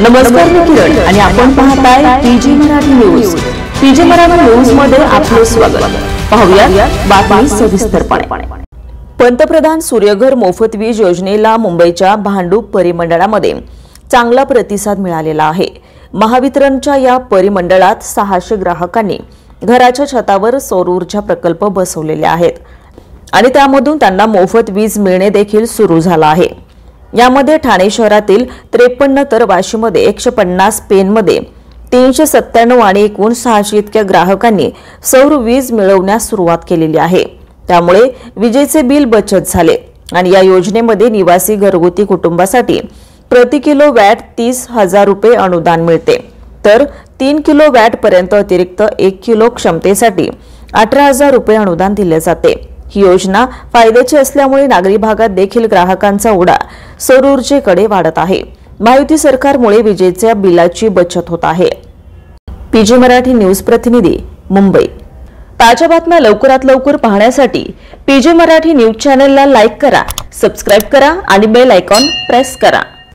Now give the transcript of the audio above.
नमस्कार, मी किरण आणि आपण पाहताय PG Marathi news. PG Marathi news मध्ये आपले स्वागत। पाहूया बातमी सविस्तरपणे। पंतप्रधान सूर्यघर मोफत वीज योजनेला मुंबईच्या भांडूप परिमंडळामध्ये चांगला प्रतिसाद मिळालेला आहे। महावितरणच्या या परिमंडळात 600 ग्राहकांनी घराच्या छतावर सौर ऊर्जा प्रकल्प बसवलेले आहेत आणि त्यामधून त्यांना मोफत वीज मिळणे देखील सुरू झाला आहे। यामध्ये ठाणे शहरातील 53 तर वाशीमध्ये 150, पेनमध्ये 397 आणि एकूण 600 इतक्या ग्राहकांनी सौर वीज मिळवण्यास सुरुवात केलेली आहे। त्यामुळे विजेचे बिल बचत झाले आणि या योजनेमध्ये निवासी घरगुती कुटुंबासाठी प्रति किलोवॅट 30,000 रुपये अनुदान मिळते, तर 3 किलोवॅट पर्यंत अतिरिक्त 1 किलो क्षमतेसाठी 18,000 रुपये अनुदान दिले जाते। ही योजना फायद्याची असल्यामुळे नागरी भागात देखील ग्राहकांचा ओढा सौर ऊर्जेकडे वाढत आहे। महायुती सरकारमुळे विजेच्या बिलाची बचत होत आहे। पीजी मराठी न्यूज प्रतिनिधी, मुंबई। ताज्या बातम्या लवकरात लवकर पाहण्यासाठी पीजी मराठी न्यूज चॅनलला लाईक करा, सबस्क्राइब करा आणि बेल आयकॉन प्रेस करा।